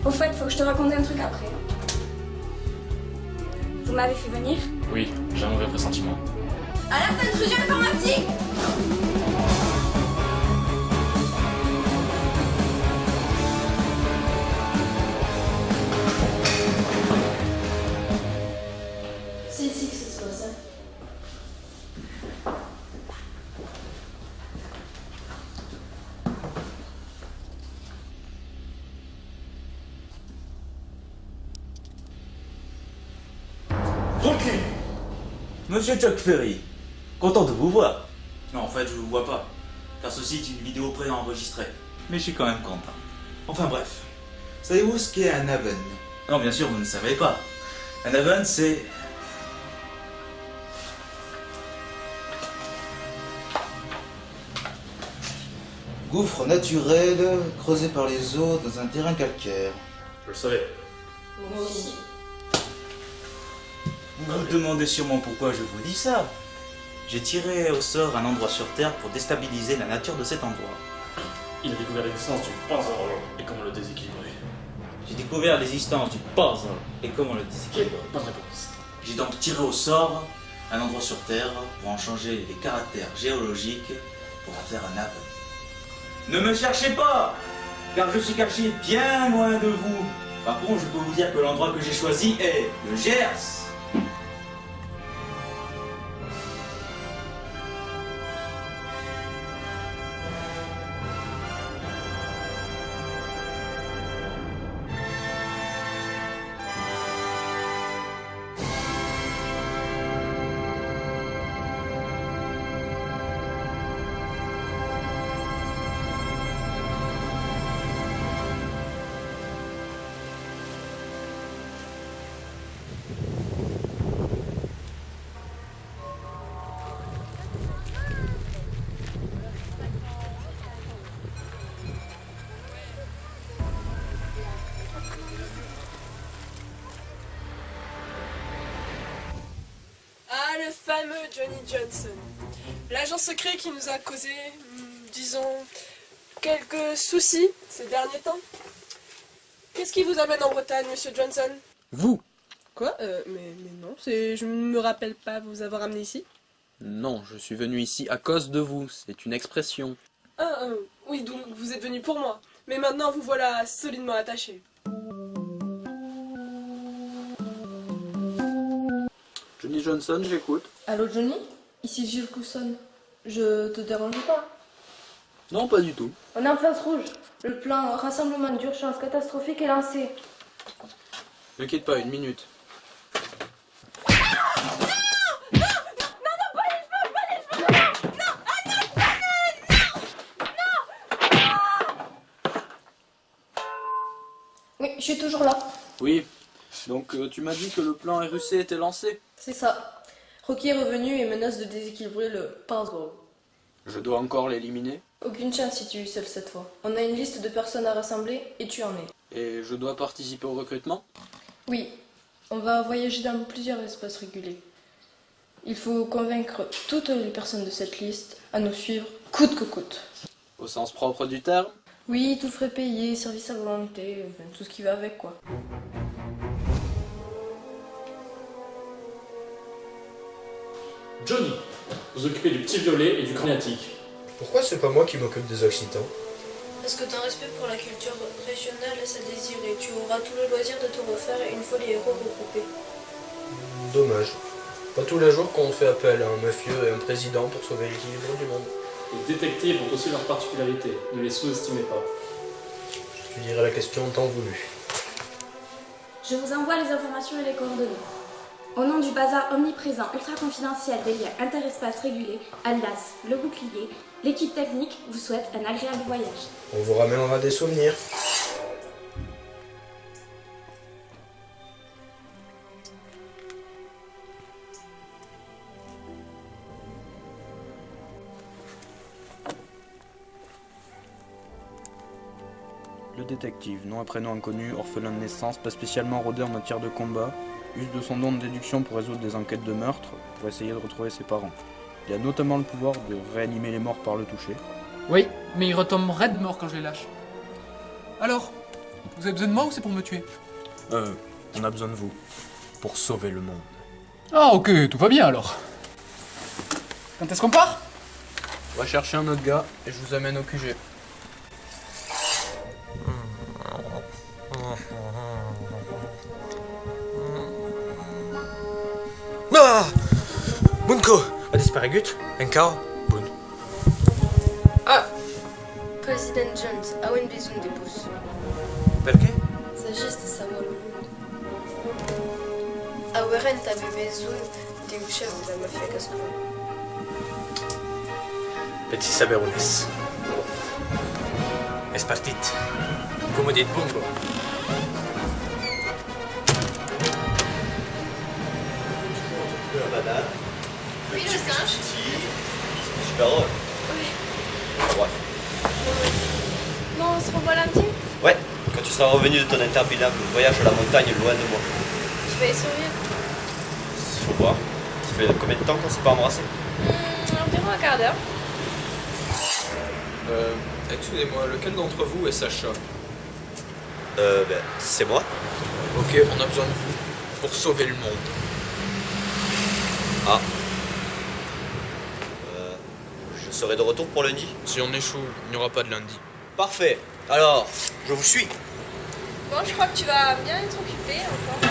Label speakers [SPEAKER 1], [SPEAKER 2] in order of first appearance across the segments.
[SPEAKER 1] Au fait, faut que je te raconte un truc après. Vous m'avez fait venir?
[SPEAKER 2] Oui, j'ai un mauvais pressentiment.
[SPEAKER 1] Alerte intrusion informatique!
[SPEAKER 3] C'est ici que ça se passe, hein.
[SPEAKER 4] Tranquille. Monsieur Chuck Ferry, content de vous voir. Non, en fait, je vous vois pas, car ceci est une vidéo préenregistrée. Mais je suis quand même content. Enfin bref, savez-vous ce qu'est un Haven? Non, bien sûr, vous ne savez pas. Un Haven, c'est... Gouffre naturel creusé par les eaux dans un terrain calcaire.
[SPEAKER 2] Je le savais.
[SPEAKER 3] Moi aussi.
[SPEAKER 4] Vous vous demandez sûrement pourquoi je vous dis ça. J'ai tiré au sort un endroit sur Terre pour déstabiliser la nature de cet endroit.
[SPEAKER 2] Il a découvert l'existence du puzzle et comment le déséquilibrer.
[SPEAKER 4] J'ai découvert l'existence du puzzle et comment le déséquilibrer.
[SPEAKER 2] Bonne réponse.
[SPEAKER 4] J'ai donc tiré au sort un endroit sur Terre pour en changer les caractères géologiques pour en faire un Haven. Ne me cherchez pas, car je suis caché bien loin de vous. Par contre, je peux vous dire que l'endroit que j'ai choisi est le Gers.
[SPEAKER 5] Ah, le fameux Johnny Johnson. L'agent secret qui nous a causé, disons, quelques soucis ces derniers temps. Qu'est-ce qui vous amène en Bretagne, monsieur Johnson?
[SPEAKER 6] Vous?
[SPEAKER 5] Quoi mais non, je ne me rappelle pas vous avoir amené ici.
[SPEAKER 6] Non, je suis venu ici à cause de vous, c'est une expression.
[SPEAKER 5] Ah, oui, donc vous êtes venu pour moi. Mais maintenant, vous voilà solidement attaché.
[SPEAKER 6] Johnny Johnson, j'écoute.
[SPEAKER 3] Allô Johnny? Ici Gilles Cousson. Je te dérange pas?
[SPEAKER 6] Non, pas du tout.
[SPEAKER 3] On est en face rouge. Le plan rassemblement d'urgence catastrophique est lancé.
[SPEAKER 6] Ne quitte pas, une minute.
[SPEAKER 3] Oui, je suis toujours là.
[SPEAKER 6] Oui, donc tu m'as dit que le plan RUC était lancé.
[SPEAKER 3] C'est ça. Rocky est revenu et menace de déséquilibrer le puzzle.
[SPEAKER 6] Je dois encore l'éliminer.
[SPEAKER 3] Aucune chance si tu es seul cette fois. On a une liste de personnes à rassembler et tu en es.
[SPEAKER 6] Et je dois participer au recrutement.
[SPEAKER 3] Oui, on va voyager dans plusieurs espaces régulés. Il faut convaincre toutes les personnes de cette liste à nous suivre coûte que coûte.
[SPEAKER 6] Au sens propre du terme.
[SPEAKER 3] Oui, tout frais payé, service à volonté, enfin, tout ce qui va avec quoi.
[SPEAKER 2] Johnny, vous occupez du petit violet et du graniatique.
[SPEAKER 7] Pourquoi c'est pas moi qui m'occupe des Occitans?
[SPEAKER 3] Parce que ton respect pour la culture régionale laisse à désirer. Tu auras tout le loisir de te refaire une fois les héros regroupés.
[SPEAKER 7] Dommage. Pas tous les jours qu'on fait appel à un mafieux et un président pour sauver l'équilibre du monde.
[SPEAKER 2] Les détectives ont aussi leurs particularités, ne les sous-estimez pas.
[SPEAKER 7] Je te dirai la question en temps voulu.
[SPEAKER 1] Je vous envoie les informations et les coordonnées. Au nom du bazar omniprésent ultra confidentiel des liens interespaces régulés, alias le bouclier, l'équipe technique vous souhaite un agréable voyage.
[SPEAKER 7] On vous ramènera des souvenirs.
[SPEAKER 6] Le détective, nom et prénom inconnu, orphelin de naissance, pas spécialement rodé en matière de combat, use de son don de déduction pour résoudre des enquêtes de meurtre, pour essayer de retrouver ses parents. Il a notamment le pouvoir de réanimer les morts par le toucher.
[SPEAKER 8] Oui, mais il retombe raide mort quand je les lâche. Alors, Vous avez besoin de moi ou c'est pour me tuer?
[SPEAKER 6] On a besoin de vous. Pour sauver le monde.
[SPEAKER 8] Ah ok, tout va bien alors. Quand est-ce qu'on part?
[SPEAKER 7] On va chercher un autre gars et je vous amène au QG.
[SPEAKER 9] Ah! Bunko! Wat is paragut? En kou? Bun.
[SPEAKER 3] President Jones, awen besoin de pouces.
[SPEAKER 9] Perché?
[SPEAKER 3] S'agisse de savoir le bout. Aweren t'avait besoin des chefs de la mafia Gascon.
[SPEAKER 9] Petit saberunes. Es partit. Come dit Bunko.
[SPEAKER 3] Oui, le singe.
[SPEAKER 10] Super drôle. Bref.
[SPEAKER 3] Non, on se revoit lundi?
[SPEAKER 10] Ouais, quand tu seras revenu de ton interminable voyage à la montagne loin de moi.
[SPEAKER 3] Je vais y survivre.
[SPEAKER 10] Faut voir. Ça fait combien de temps qu'on s'est pas embrassé?
[SPEAKER 3] Environ un quart d'heure.
[SPEAKER 7] Excusez-moi, lequel d'entre vous est Sacha?
[SPEAKER 10] Ben, c'est moi.
[SPEAKER 7] Ok, on a besoin de vous pour sauver le monde.
[SPEAKER 10] Ah. Je serai de retour pour lundi.
[SPEAKER 7] Si on échoue, il n'y aura pas de lundi.
[SPEAKER 10] Parfait. Alors, je vous suis.
[SPEAKER 3] Bon, je crois que tu vas bien être occupé encore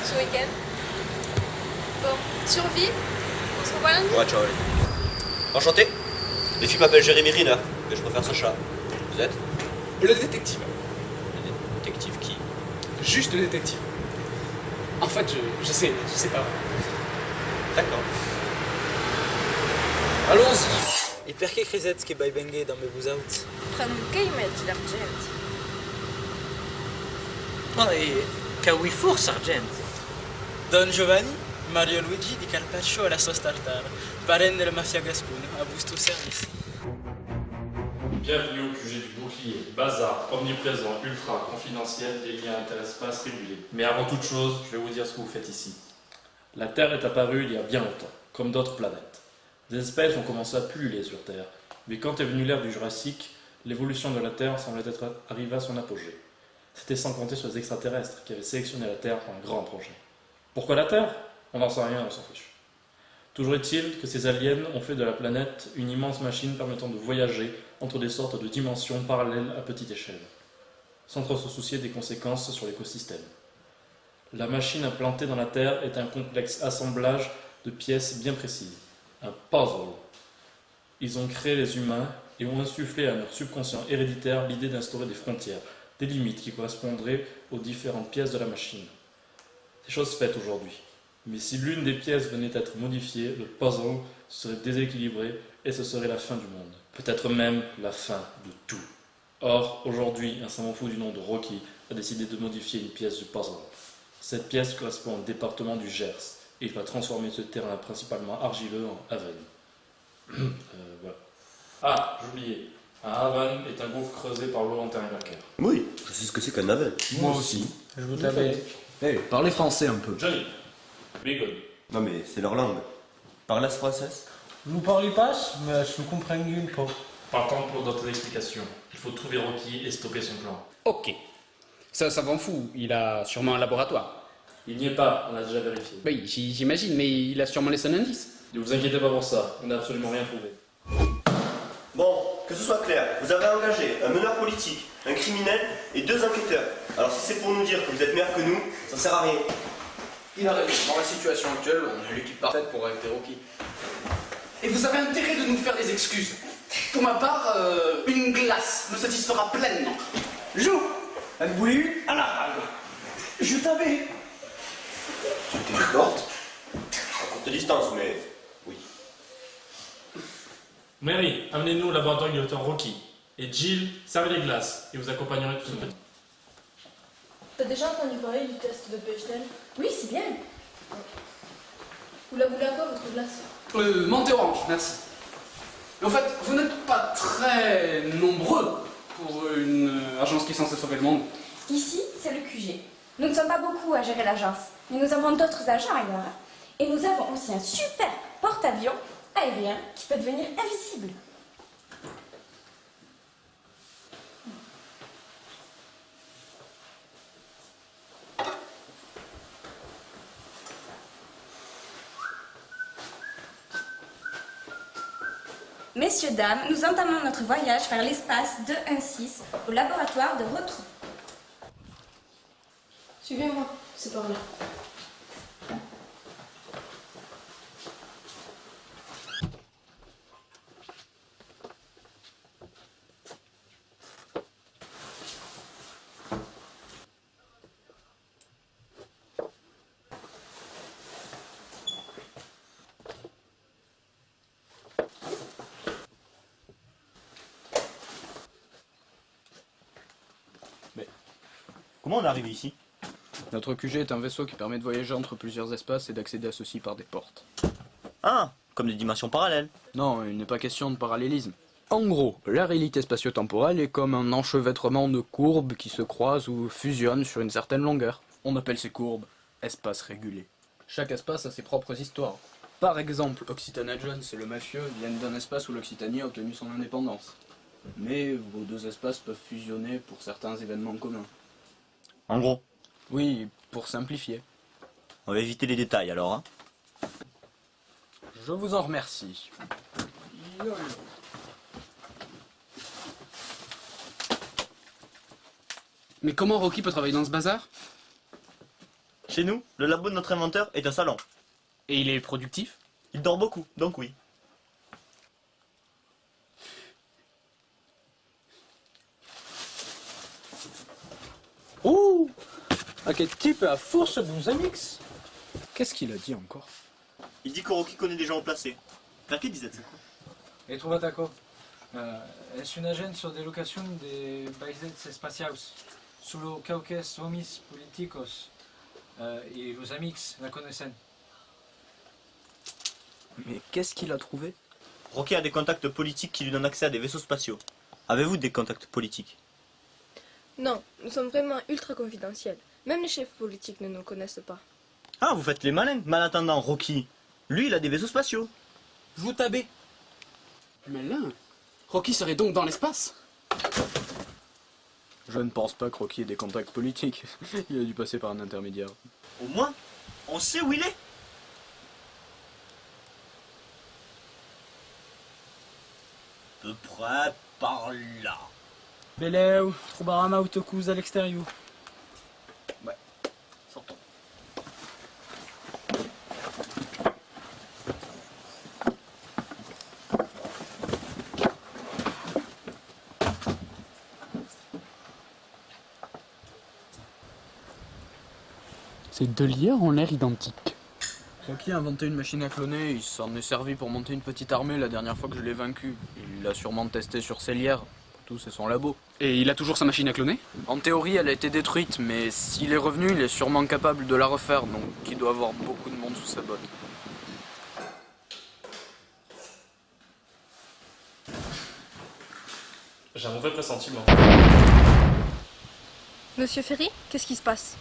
[SPEAKER 3] ce week-end. Bon, survie. On se revoit lundi.
[SPEAKER 10] Ouais, ciao. Enchanté. Les filles m'appellent Jérémy Riner, mais je préfère Sacha. Vous êtes?
[SPEAKER 8] Le détective.
[SPEAKER 10] Le détective qui?
[SPEAKER 8] Juste le détective. En fait, je sais pas.
[SPEAKER 10] D'accord.
[SPEAKER 8] Allons-y.
[SPEAKER 9] Et perché credeți che bai benghe dans mes out?
[SPEAKER 3] Prămâncăi-met l'argent.
[SPEAKER 9] Oh, e ca ui for, sergent. Don Giovanni, Mario Luigi di Calpaccio alla sua startare. Parrain della mafia Gascone, a busto service.
[SPEAKER 2] Bienvenue au QG du bouclier. Bazar, omniprésent, ultra, confidentiel, des liens interespaces réguliers. Mais avant toute chose, je vais vous dire ce que vous faites ici. La Terre est apparue il y a bien longtemps, comme d'autres planètes. Des espèces ont commencé à pulluler sur Terre, mais quand est venue l'ère du Jurassique, l'évolution de la Terre semblait être arrivée à son apogée. C'était sans compter sur les extraterrestres qui avaient sélectionné la Terre pour un grand projet. Pourquoi la Terre? On n'en sait rien, on s'en fiche. Toujours est-il que ces aliens ont fait de la planète une immense machine permettant de voyager entre des sortes de dimensions parallèles à petite échelle, sans trop se soucier des conséquences sur l'écosystème. La machine implantée dans la Terre est un complexe assemblage de pièces bien précises, un puzzle. Ils ont créé les humains et ont insufflé à leur subconscient héréditaire l'idée d'instaurer des frontières, des limites qui correspondraient aux différentes pièces de la machine. C'est chose faite aujourd'hui. Mais si l'une des pièces venait à être modifiée, le puzzle serait déséquilibré et ce serait la fin du monde. Peut-être même la fin de tout. Or, aujourd'hui, un savant fou du nom de Rocky a décidé de modifier une pièce du puzzle. Cette pièce correspond au département du Gers et il va transformer ce terrain principalement argileux en Haven. Voilà. Ah, j'oubliais. Un Haven est un gouffre creusé par Laurentin Berker.
[SPEAKER 11] Oui, je sais ce que c'est qu'un navet.
[SPEAKER 6] Moi aussi.
[SPEAKER 8] Je vous t'avais.
[SPEAKER 11] Hey, parlez français un peu.
[SPEAKER 2] Johnny, be good.
[SPEAKER 11] Non mais c'est leur langue. Parlez française.
[SPEAKER 12] Vous parlez pas, mais je ne comprends pas.
[SPEAKER 2] Partons pour d'autres explications. Il faut trouver Rocky et stopper son plan.
[SPEAKER 13] Ok. Ça savant fou, il a sûrement un laboratoire.
[SPEAKER 2] Il n'y est pas, on a déjà vérifié.
[SPEAKER 13] Oui, j'imagine, mais il a sûrement laissé un indice.
[SPEAKER 2] Ne vous inquiétez pas pour ça, on n'a absolument rien trouvé.
[SPEAKER 11] Bon, que ce soit clair, vous avez engagé un meneur politique, un criminel et 2 enquêteurs. Alors si c'est pour nous dire que vous êtes meilleurs que nous, ça sert à rien.
[SPEAKER 7] Il a raison. Dans la situation actuelle, on a l'équipe parfaite pour arrêter Rocky.
[SPEAKER 8] Et vous avez intérêt de nous faire des excuses. Pour ma part, une glace me satisfera pleinement. Joue, elle voulait eu à la rage. Je t'avais.
[SPEAKER 11] C'était une porte. À courte distance, mais oui.
[SPEAKER 2] Mary, amenez-nous au laboratoire du docteur Rocky. Et Jill, servez les glaces et vous accompagnerez tout ce petit.
[SPEAKER 3] T'as déjà entendu parler du test de Bechdel?
[SPEAKER 1] Oui, c'est bien.
[SPEAKER 3] Vous la voulez à quoi, votre glace?
[SPEAKER 8] Menthe orange, merci. Mais en fait, vous n'êtes pas très nombreux pour une agence qui est censée sauver le monde.
[SPEAKER 1] Ici, c'est le QG. Nous ne sommes pas beaucoup à gérer l'agence, mais nous avons d'autres agents ailleurs. Et nous avons aussi un super porte-avions aérien qui peut devenir invisible. Messieurs, dames, nous entamons notre voyage vers l'espace 216 au laboratoire de Rotron.
[SPEAKER 3] Suivez-moi, c'est par là.
[SPEAKER 11] Comment on est arrivé ici?
[SPEAKER 6] Notre QG est un vaisseau qui permet de voyager entre plusieurs espaces et d'accéder à ceux-ci par des portes.
[SPEAKER 11] Ah, comme des dimensions parallèles.
[SPEAKER 6] Non, il n'est pas question de parallélisme. En gros, la réalité spatio-temporelle est comme un enchevêtrement de courbes qui se croisent ou fusionnent sur une certaine longueur. On appelle ces courbes espaces régulés. Chaque espace a ses propres histoires. Par exemple, Occitania Jones et le mafieux viennent d'un espace où l'Occitanie a obtenu son indépendance. Mais vos deux espaces peuvent fusionner pour certains événements communs.
[SPEAKER 11] En gros.
[SPEAKER 6] Oui, pour simplifier.
[SPEAKER 11] On va éviter les détails alors, hein.
[SPEAKER 6] Je vous en remercie.
[SPEAKER 13] Mais comment Rocky peut travailler dans ce bazar?
[SPEAKER 11] Chez nous, le labo de notre inventeur est un salon.
[SPEAKER 13] Et il est productif?
[SPEAKER 11] Il dort beaucoup, donc oui.
[SPEAKER 12] Oh! Ah, quel type à force bons amis!
[SPEAKER 6] Qu'est-ce qu'il a dit encore?
[SPEAKER 11] Il dit que Rocky connaît des gens au placé. Perché disait ça?
[SPEAKER 12] Hai trovato è una agenzia di locazione di países espacials. Solo quelques homies políticos et los amigos la connaissent.
[SPEAKER 6] Mais qu'est-ce qu'il a trouvé?
[SPEAKER 11] Rocky a des contacts politiques qui lui donnent accès à des vaisseaux spatiaux. Avez-vous des contacts politiques?
[SPEAKER 3] Non, nous sommes vraiment ultra confidentiels. Même les chefs politiques ne nous connaissent pas.
[SPEAKER 11] Ah, vous faites les malins. Mais en attendant, Rocky, lui, il a des vaisseaux spatiaux.
[SPEAKER 13] Vous tabez. Malin. Rocky serait donc dans l'espace?
[SPEAKER 6] Je ne pense pas que Rocky ait des contacts politiques. Il a dû passer par un intermédiaire.
[SPEAKER 11] Au moins, on sait où il est. Peu près par là.
[SPEAKER 12] Beleu, trobarama autocous à l'extérieur.
[SPEAKER 11] Ouais, sortons.
[SPEAKER 13] Ces deux lieurs ont l'air identiques.
[SPEAKER 6] Rocky a inventé une machine à cloner, il s'en est servi pour monter une petite armée la dernière fois que je l'ai vaincu. Il l'a sûrement testé sur ses lières. Tout, c'est son labo.
[SPEAKER 13] Et il a toujours sa machine à cloner?
[SPEAKER 6] En théorie, elle a été détruite, mais s'il est revenu, il est sûrement capable de la refaire, donc il doit avoir beaucoup de monde sous sa botte.
[SPEAKER 2] J'ai un mauvais pressentiment.
[SPEAKER 3] Monsieur Ferry, qu'est-ce qui se passe?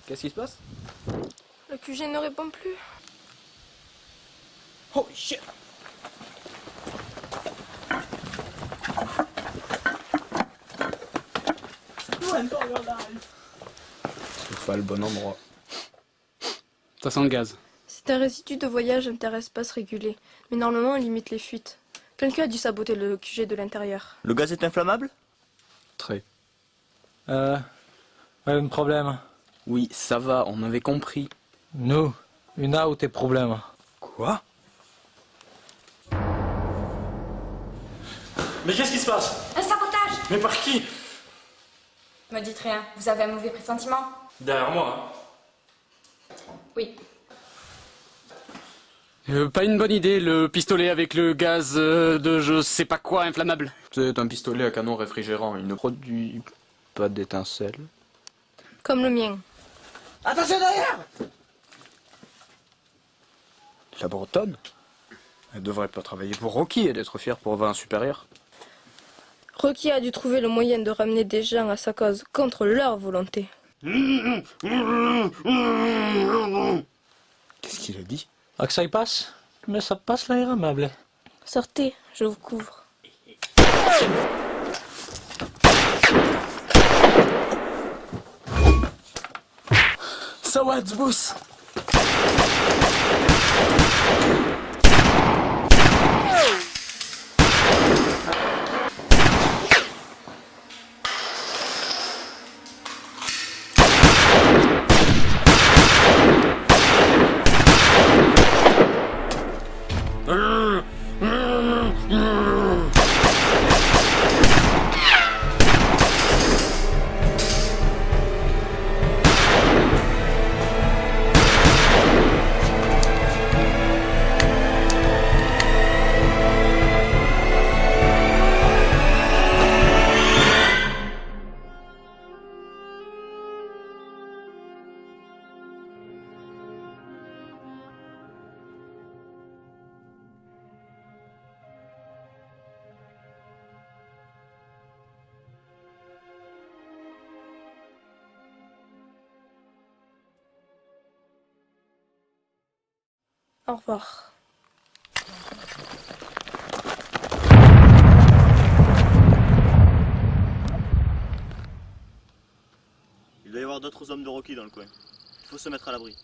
[SPEAKER 6] Qu'est-ce qui se passe?
[SPEAKER 3] Le QG ne répond plus.
[SPEAKER 6] Oh shit! C'est pas le bon endroit.
[SPEAKER 13] Ça sent le gaz.
[SPEAKER 3] C'est un résidu de voyage interespace régulé, mais normalement on limite les fuites. Quelqu'un a dû saboter le QG de l'intérieur.
[SPEAKER 11] Le gaz est inflammable?
[SPEAKER 6] Très.
[SPEAKER 12] Un problème.
[SPEAKER 6] Oui, ça va, on avait compris.
[SPEAKER 12] Nous, une autre problème.
[SPEAKER 6] Quoi?
[SPEAKER 2] Mais qu'est-ce qui se passe?
[SPEAKER 1] Un sabotage!
[SPEAKER 2] Mais par qui?
[SPEAKER 1] Me dites rien, vous avez un mauvais pressentiment?
[SPEAKER 2] Derrière moi, hein.
[SPEAKER 1] Oui.
[SPEAKER 13] Pas une bonne idée, le pistolet avec le gaz de je sais pas quoi inflammable.
[SPEAKER 6] C'est un pistolet à canon réfrigérant, il ne produit pas d'étincelles.
[SPEAKER 3] Comme le mien.
[SPEAKER 12] Attention derrière!
[SPEAKER 6] La Bretonne? Elle devrait pas travailler pour Rocky et d'être fière pour avoir un supérieur.
[SPEAKER 3] Rocky a dû trouver le moyen de ramener des gens à sa cause contre leur volonté.
[SPEAKER 6] Qu'est-ce qu'il a dit?
[SPEAKER 12] Ah, que ça y passe? Mais ça passe l'aéramable.
[SPEAKER 3] Sortez, je vous couvre.
[SPEAKER 13] Ça va, Zbous?
[SPEAKER 3] Au revoir.
[SPEAKER 11] Il doit y avoir d'autres hommes de Rocky dans le coin. Il faut se mettre à l'abri.